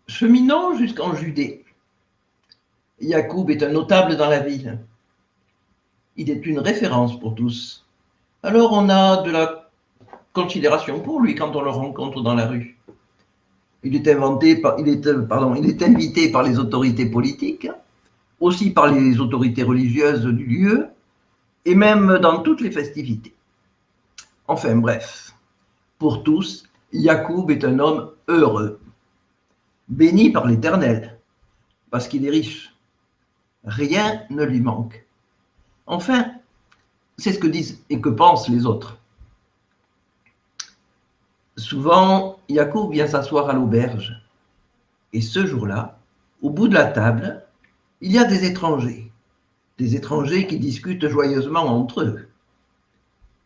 Cheminons jusqu'en Judée. Yacoub est un notable dans la ville. Il est une référence pour tous. Alors on a de la considération pour lui quand on le rencontre dans la rue. Il est invité par les autorités politiques, aussi par les autorités religieuses du lieu, et même dans toutes les festivités. Enfin bref, pour tous, Yacoub est un homme heureux, béni par l'Éternel, parce qu'il est riche. Rien ne lui manque. Enfin, c'est ce que disent et que pensent les autres. Souvent, Yacoub vient s'asseoir à l'auberge. Et ce jour-là, au bout de la table, il y a des étrangers qui discutent joyeusement entre eux.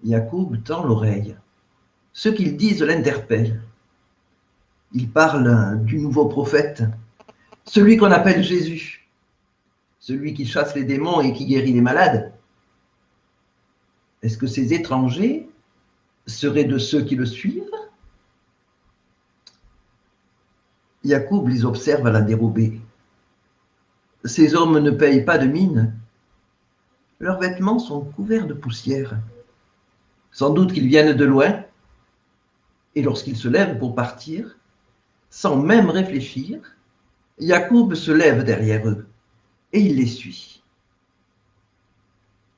Yacoub tend l'oreille. Ce qu'ils disent l'interpelle. Ils parlent du nouveau prophète, celui qu'on appelle Jésus, celui qui chasse les démons et qui guérit les malades. Est-ce que ces étrangers seraient de ceux qui le suivent? Yacoub les observe à la dérobée. Ces hommes ne payent pas de mine. Leurs vêtements sont couverts de poussière. Sans doute qu'ils viennent de loin. Et lorsqu'ils se lèvent pour partir, sans même réfléchir, Yacoub se lève derrière eux et il les suit.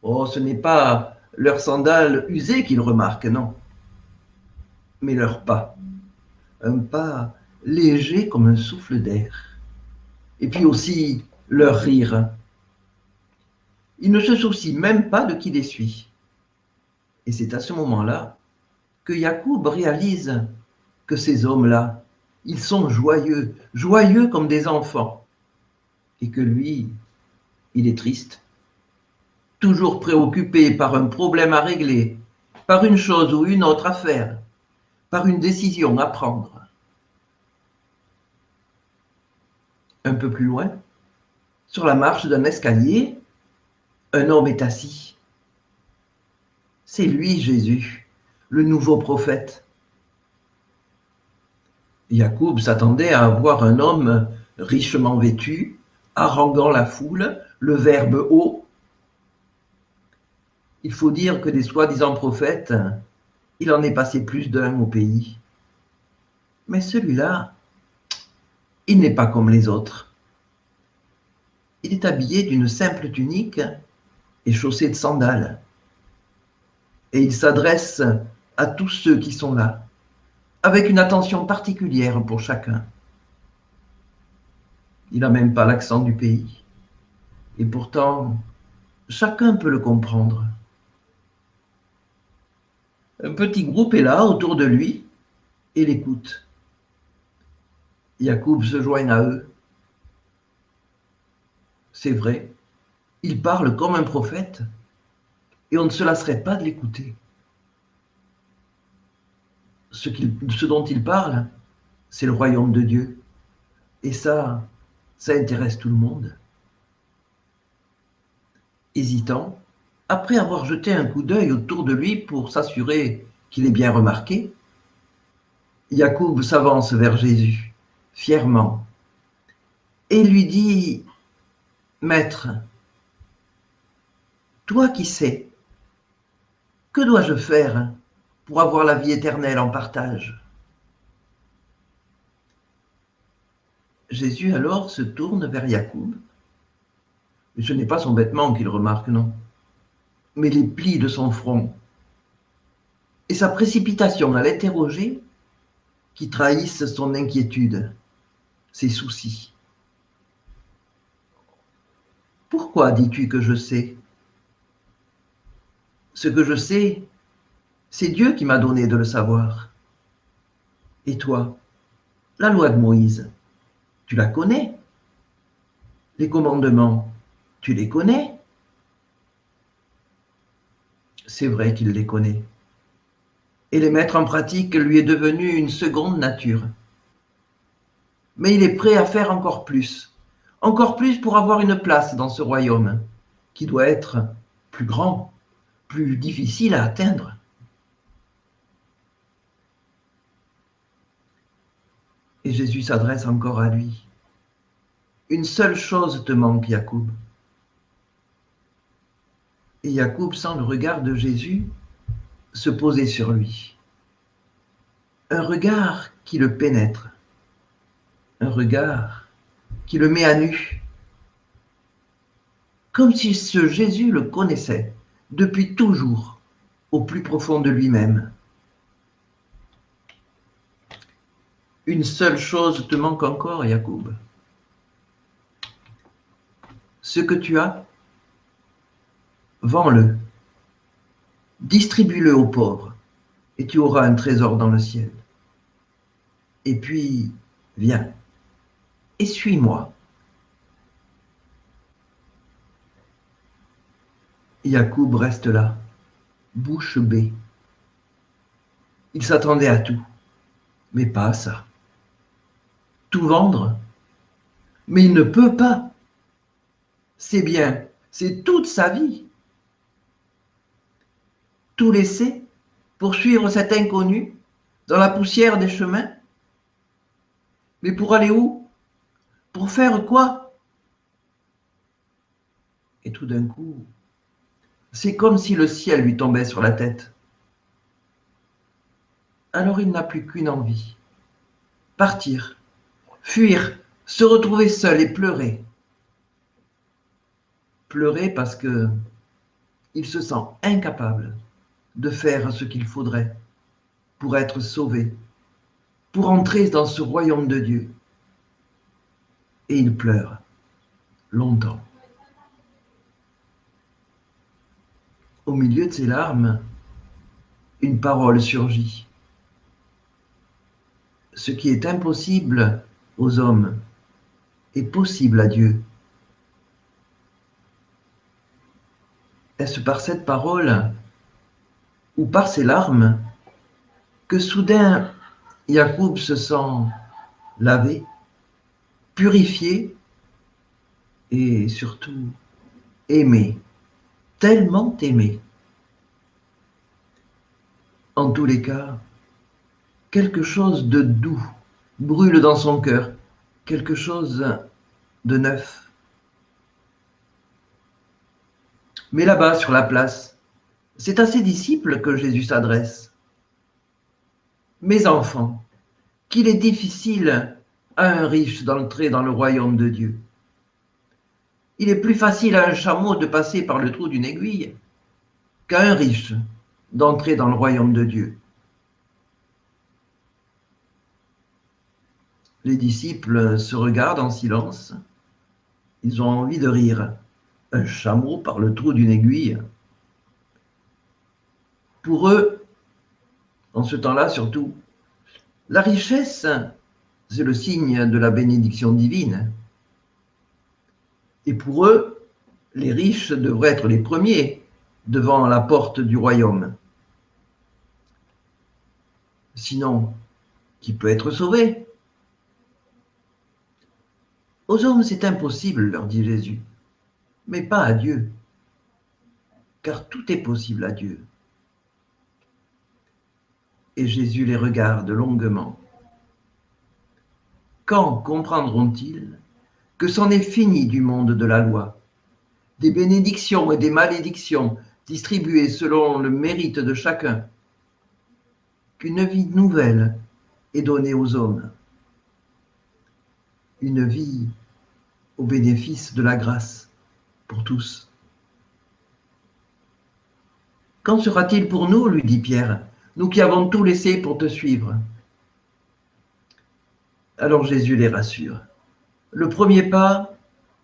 Oh, ce n'est pas leurs sandales usées qu'il remarque, non, mais leurs pas. Un pas léger comme un souffle d'air. Et puis aussi leur rire. Il ne se soucie même pas de qui les suit. Et c'est à ce moment-là que Yacoub réalise que ces hommes-là, ils sont joyeux, joyeux comme des enfants. Et que lui, il est triste, toujours préoccupé par un problème à régler, par une chose ou une autre à faire, par une décision à prendre. Un peu plus loin, sur la marche d'un escalier, un homme est assis. C'est lui, Jésus, le nouveau prophète. Yacoub s'attendait à voir un homme richement vêtu, haranguant la foule, le verbe haut. Il faut dire que des soi-disant prophètes, il en est passé plus d'un au pays. Mais celui-là, il n'est pas comme les autres. Il est habillé d'une simple tunique et chaussé de sandales. Et il s'adresse à tous ceux qui sont là, avec une attention particulière pour chacun. Il n'a même pas l'accent du pays. Et pourtant, chacun peut le comprendre. Un petit groupe est là autour de lui et l'écoute. Yacoub se joint à eux. C'est vrai, il parle comme un prophète et on ne se lasserait pas de l'écouter. Ce dont il parle, c'est le royaume de Dieu. Et ça intéresse tout le monde. Hésitant, après avoir jeté un coup d'œil autour de lui pour s'assurer qu'il ait bien remarqué, Yacoub s'avance vers Jésus, fièrement, et lui dit, « Maître, toi qui sais, que dois-je faire pour avoir la vie éternelle en partage ?» Jésus alors se tourne vers Yacoub. Et ce n'est pas son vêtement qu'il remarque, non, mais les plis de son front et sa précipitation à l'interroger qui trahissent son inquiétude, ses soucis. Pourquoi dis-tu que je sais? Ce que je sais, c'est Dieu qui m'a donné de le savoir. Et toi, la loi de Moïse, tu la connais? Les commandements, tu les connais? C'est vrai qu'il les connaît. Et les mettre en pratique lui est devenu une seconde nature. Mais il est prêt à faire encore plus pour avoir une place dans ce royaume, qui doit être plus grand, plus difficile à atteindre. Et Et Jésus s'adresse encore à lui. Une seule chose te manque, Jacob. Et Jacob sent le regard de Jésus se poser sur lui. Un regard qui le pénètre. Un regard qui le met à nu. Comme si ce Jésus le connaissait depuis toujours, au plus profond de lui-même. Une seule chose te manque encore, Jacob. Ce que tu as, vends-le, distribue-le aux pauvres, et tu auras un trésor dans le ciel. Et puis, viens, et suis-moi. Jacob reste là, bouche bée. Il s'attendait à tout, mais pas à ça. Tout vendre, mais il ne peut pas. C'est bien, c'est toute sa vie. Tout laisser pour suivre cet inconnu dans la poussière des chemins. Mais pour aller où? Pour faire quoi? Et tout d'un coup, c'est comme si le ciel lui tombait sur la tête. Alors il n'a plus qu'une envie. Partir, fuir, se retrouver seul et pleurer. Pleurer parce que il se sent incapable de faire ce qu'il faudrait pour être sauvé, pour entrer dans ce royaume de Dieu. Et il pleure longtemps. Au milieu de ses larmes, une parole surgit. Ce qui est impossible aux hommes est possible à Dieu. Est-ce par cette parole ou par ces larmes que soudain Jacob se sent lavé, purifié et surtout aimé, tellement aimé. En tous les cas, quelque chose de doux brûle dans son cœur, quelque chose de neuf. Mais là-bas, sur la place, c'est à ses disciples que Jésus s'adresse. Mes enfants, qu'il est difficile à un riche d'entrer dans le royaume de Dieu. Il est plus facile à un chameau de passer par le trou d'une aiguille qu'à un riche d'entrer dans le royaume de Dieu. Les disciples se regardent en silence. Ils ont envie de rire. Un chameau par le trou d'une aiguille. Pour eux, en ce temps-là surtout, la richesse, c'est le signe de la bénédiction divine. Et pour eux, les riches devraient être les premiers devant la porte du royaume. Sinon, qui peut être sauvé? Aux hommes, c'est impossible, leur dit Jésus, mais pas à Dieu, car tout est possible à Dieu. Et Jésus les regarde longuement. Quand comprendront-ils que c'en est fini du monde de la loi, des bénédictions et des malédictions distribuées selon le mérite de chacun, qu'une vie nouvelle est donnée aux hommes, une vie au bénéfice de la grâce pour tous. Qu'en sera-t-il pour nous, lui dit Pierre, nous qui avons tout laissé pour te suivre? Alors Jésus les rassure. Le premier pas,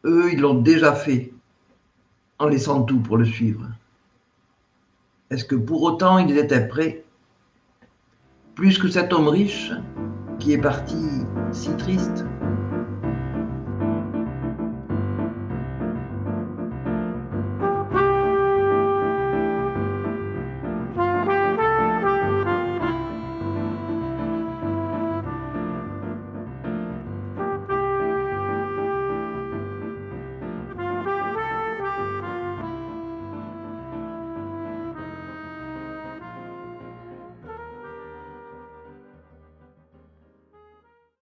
eux, ils l'ont déjà fait en laissant tout pour le suivre. Est-ce que pour autant ils étaient prêts? Plus que cet homme riche qui est parti si triste,